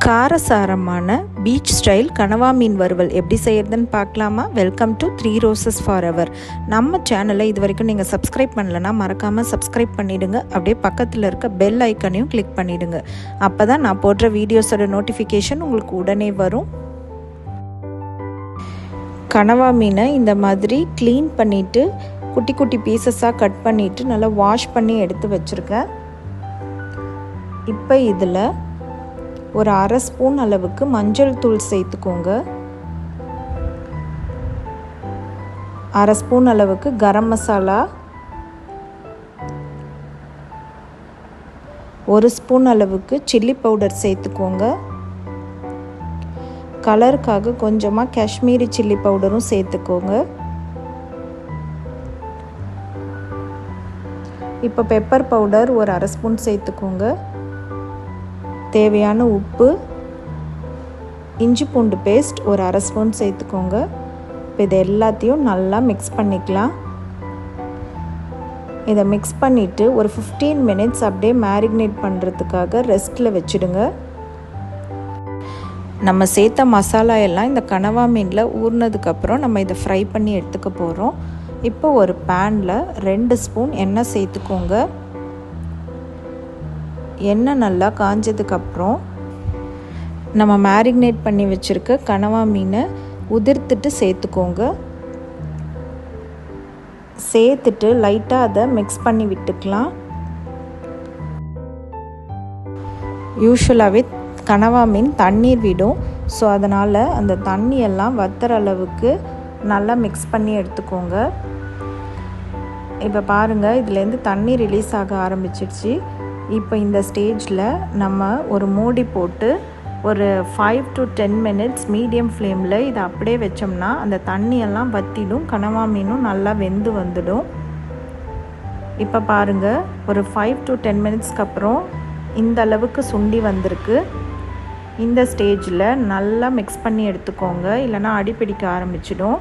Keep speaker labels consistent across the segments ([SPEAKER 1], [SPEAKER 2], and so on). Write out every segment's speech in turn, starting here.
[SPEAKER 1] காரசாரமான beach style கனவா மீன் வறுவல் எப்படி செய்கிறதுன்னு பார்க்கலாமா? Welcome to 3 roses for ever. நம்ம சேனலை இது வரைக்கும் நீங்கள் சப்ஸ்கிரைப் பண்ணலைன்னா மறக்காமல் சப்ஸ்கிரைப் பண்ணிவிடுங்க. அப்படியே பக்கத்தில் இருக்க பெல் ஐக்கனையும் கிளிக் பண்ணிவிடுங்க. அப்போ தான் நான் போடுற வீடியோஸோட நோட்டிஃபிகேஷன் உங்களுக்கு உடனே வரும். கனவா மீனை இந்த மாதிரி க்ளீன் பண்ணிவிட்டு குட்டி குட்டி பீசஸாக கட் பண்ணிவிட்டு நல்லா வாஷ் பண்ணி எடுத்து வச்சுருக்கேன். இப்போ இதில் ஒரு அரை ஸ்பூன் அளவுக்கு மஞ்சள் தூள் சேர்த்துக்கோங்க. அரை ஸ்பூன் அளவுக்கு கரம் மசாலா, ஒரு ஸ்பூன் அளவுக்கு சில்லி பவுடர் சேர்த்துக்கோங்க. கலருக்காக கொஞ்சமாக காஷ்மீரி சில்லி பவுடரும் சேர்த்துக்கோங்க. இப்போ பெப்பர் பவுடர் ஒரு அரை ஸ்பூன் சேர்த்துக்கோங்க. தேவையான உப்பு, இஞ்சி பூண்டு பேஸ்ட் ஒரு அரை ஸ்பூன் சேர்த்துக்கோங்க. இப்போ இதை எல்லாத்தையும் நல்லா மிக்ஸ் பண்ணிக்கலாம். இதை மிக்ஸ் பண்ணிவிட்டு ஒரு 15 மினிட்ஸ் அப்படியே மேரினேட் பண்ணுறதுக்காக ரெஸ்ட்டில் வச்சுடுங்க. நம்ம சேர்த்த மசாலா எல்லாம் இந்த கனவா மீனில் ஊறினதுக்கப்புறம் நம்ம இதை ஃப்ரை பண்ணி எடுத்துக்க போகிறோம். இப்போ ஒரு பேனில் 2 ஸ்பூன் எண்ணெய் சேர்த்துக்கோங்க. எண்ணெய் நல்லா காஞ்சதுக்கப்புறம் நம்ம மேரினேட் பண்ணி வச்சுருக்க கனவா மீனை உதிர்த்துட்டு சேர்த்துக்கோங்க. சேர்த்துட்டு லைட்டாக அதை மிக்ஸ் பண்ணி விட்டுக்கலாம். யூஸ்வலாகவே கனவா மீன் தண்ணீர் விடும். ஸோ அதனால் அந்த தண்ணியெல்லாம் வத்துற அளவுக்கு நல்லா மிக்ஸ் பண்ணி எடுத்துக்கோங்க. இப்போ பாருங்கள், இதுலேருந்து தண்ணி ரிலீஸ் ஆக ஆரம்பிச்சிடுச்சு. இப்போ இந்த ஸ்டேஜில் நம்ம ஒரு மூடி போட்டு ஒரு 5 to 10 மினிட்ஸ் மீடியம் ஃப்ளேமில் இதை அப்படியே வச்சோம்னா அந்த தண்ணியெல்லாம் வற்றிடும், கனவா மீனும் நல்லா வெந்து வந்துடும். இப்போ பாருங்கள், ஒரு 5 to 10 மினிட்ஸ்க்கு அப்புறம் இந்த அளவுக்கு சுண்டி வந்திருக்கு. இந்த ஸ்டேஜில் நல்லா மிக்ஸ் பண்ணி எடுத்துக்கோங்க, இல்லைனா அடிப்பிடிக்க ஆரம்பிச்சிடும்.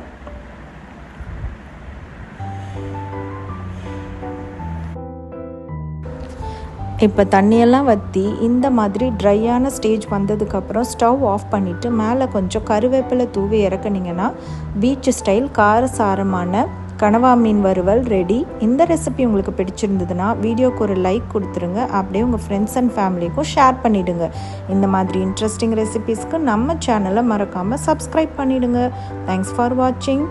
[SPEAKER 1] இப்போ தண்ணியெல்லாம் வற்றி இந்த மாதிரி ட்ரையான ஸ்டேஜ் வந்ததுக்கப்புறம் ஸ்டவ் ஆஃப் பண்ணிவிட்டு மேலே கொஞ்சம் கருவேப்பிலை தூவி இறக்குனீங்கன்னா பீச் ஸ்டைல் காரசாரமான கனவா மீன் வறுவல் ரெடி. இந்த ரெசிபி உங்களுக்கு பிடிச்சிருந்ததுன்னா வீடியோக்கு ஒரு லைக் கொடுத்துருங்க. அப்படியே உங்கள் ஃப்ரெண்ட்ஸ் அண்ட் ஃபேமிலிக்கும் ஷேர் பண்ணிவிடுங்க. இந்த மாதிரி இன்ட்ரெஸ்டிங் ரெசிபீஸ்க்கு நம்ம சேனலை மறக்காமல் சப்ஸ்கிரைப் பண்ணிவிடுங்க. தேங்க்ஸ் ஃபார் வாட்சிங்.